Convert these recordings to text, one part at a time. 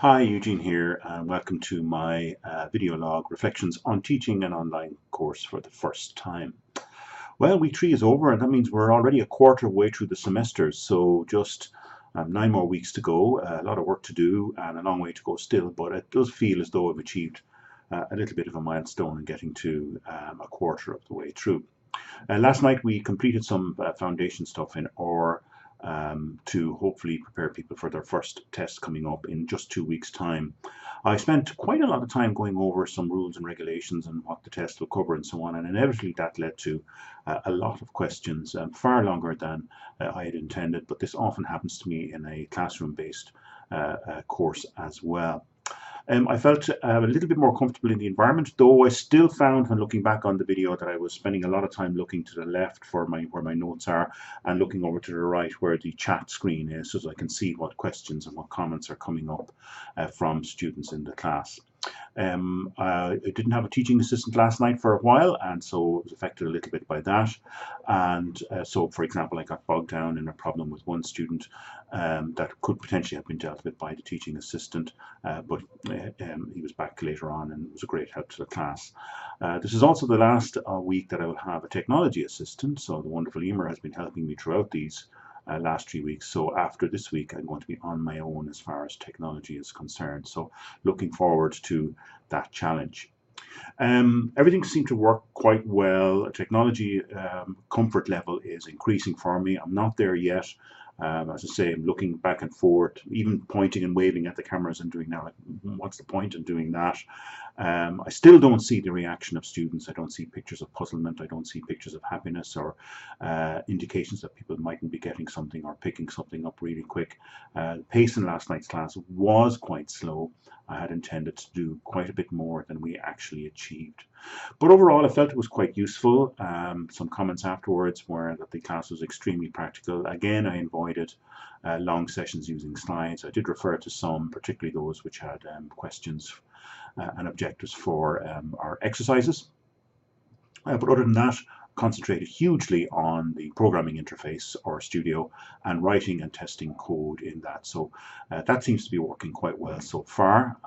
Hi, Eugene here, and welcome to my video log, Reflections on Teaching an Online Course for the First Time. Well, week 3 is over, and that means we're already a quarter way through the semester, so just 9 more weeks to go. A lot of work to do and a long way to go still, but it does feel as though I've achieved a little bit of a milestone in getting to a quarter of the way through. Last night we completed some foundation stuff in R to hopefully prepare people for their first test coming up in just 2 weeks' time. I spent quite a lot of time going over some rules and regulations and what the test will cover and so on, and inevitably that led to a lot of questions, far longer than I had intended, but this often happens to me in a classroom-based course as well. I felt a little bit more comfortable in the environment, though I still found when looking back on the video that I was spending a lot of time looking to the left for where my notes are and looking over to the right where the chat screen is, so I can see what questions and what comments are coming up from students in the class. I didn't have a teaching assistant last night for a while, and so it was affected a little bit by that. And so, for example, I got bogged down in a problem with one student that could potentially have been dealt with by the teaching assistant, but he was back later on and it was a great help to the class. This is also the last week that I will have a technology assistant, so the wonderful Emer has been helping me throughout these last 3 weeks. So after this week I'm going to be on my own as far as technology is concerned, so looking forward to that challenge. Everything seemed to work quite well. Technology comfort level is increasing for me. I'm not there yet. As I say, I'm looking back and forth, even pointing and waving at the cameras and doing that. Like, what's the point in doing that? I still don't see the reaction of students. I don't see pictures of puzzlement. I don't see pictures of happiness or indications that people mightn't be getting something or picking something up really quick. The pace in last night's class was quite slow. I had intended to do quite a bit more than we actually achieved. But overall, I felt it was quite useful. Some comments afterwards were that the class was extremely practical. Again, I avoided long sessions using slides. I did refer to some, particularly those which had questions and objectives for our exercises. But other than that, concentrated hugely on the programming interface or Studio and writing and testing code in that. So that seems to be working quite well so far.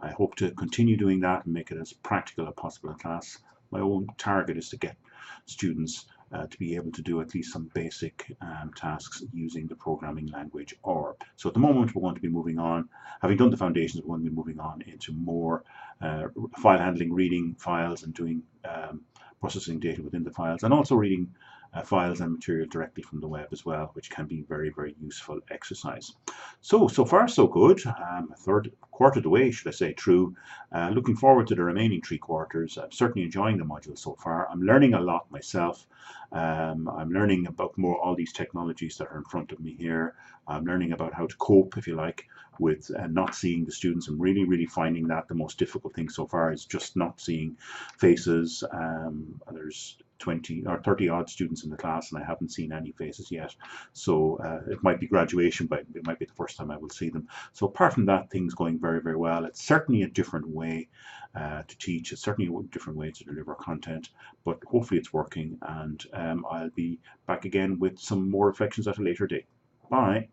I hope to continue doing that and make it as practical as possible in class. My own target is to get students to be able to do at least some basic tasks using the programming language R. So at the moment we're going to be moving on, having done the foundations, we're going to be moving on into more file handling, reading files and doing processing data within the files, and also reading files and material directly from the web as well, which can be very, very useful exercise. So far so good. A third quarter of the way, should I say, through. Looking forward to the remaining 3 quarters. I'm certainly enjoying the module so far. I'm learning a lot myself. I'm learning about all these technologies that are in front of me here. I'm learning about how to cope, if you like, with not seeing the students. I'm really finding that the most difficult thing so far is just not seeing faces. There's 20 or 30 odd students in the class and I haven't seen any faces yet, so it might be graduation, but it might be the first time I will see them. So apart from that, things going very well. It's certainly a different way to teach. It's certainly a different way to deliver content, but hopefully it's working, and I'll be back again with some more reflections at a later date. Bye.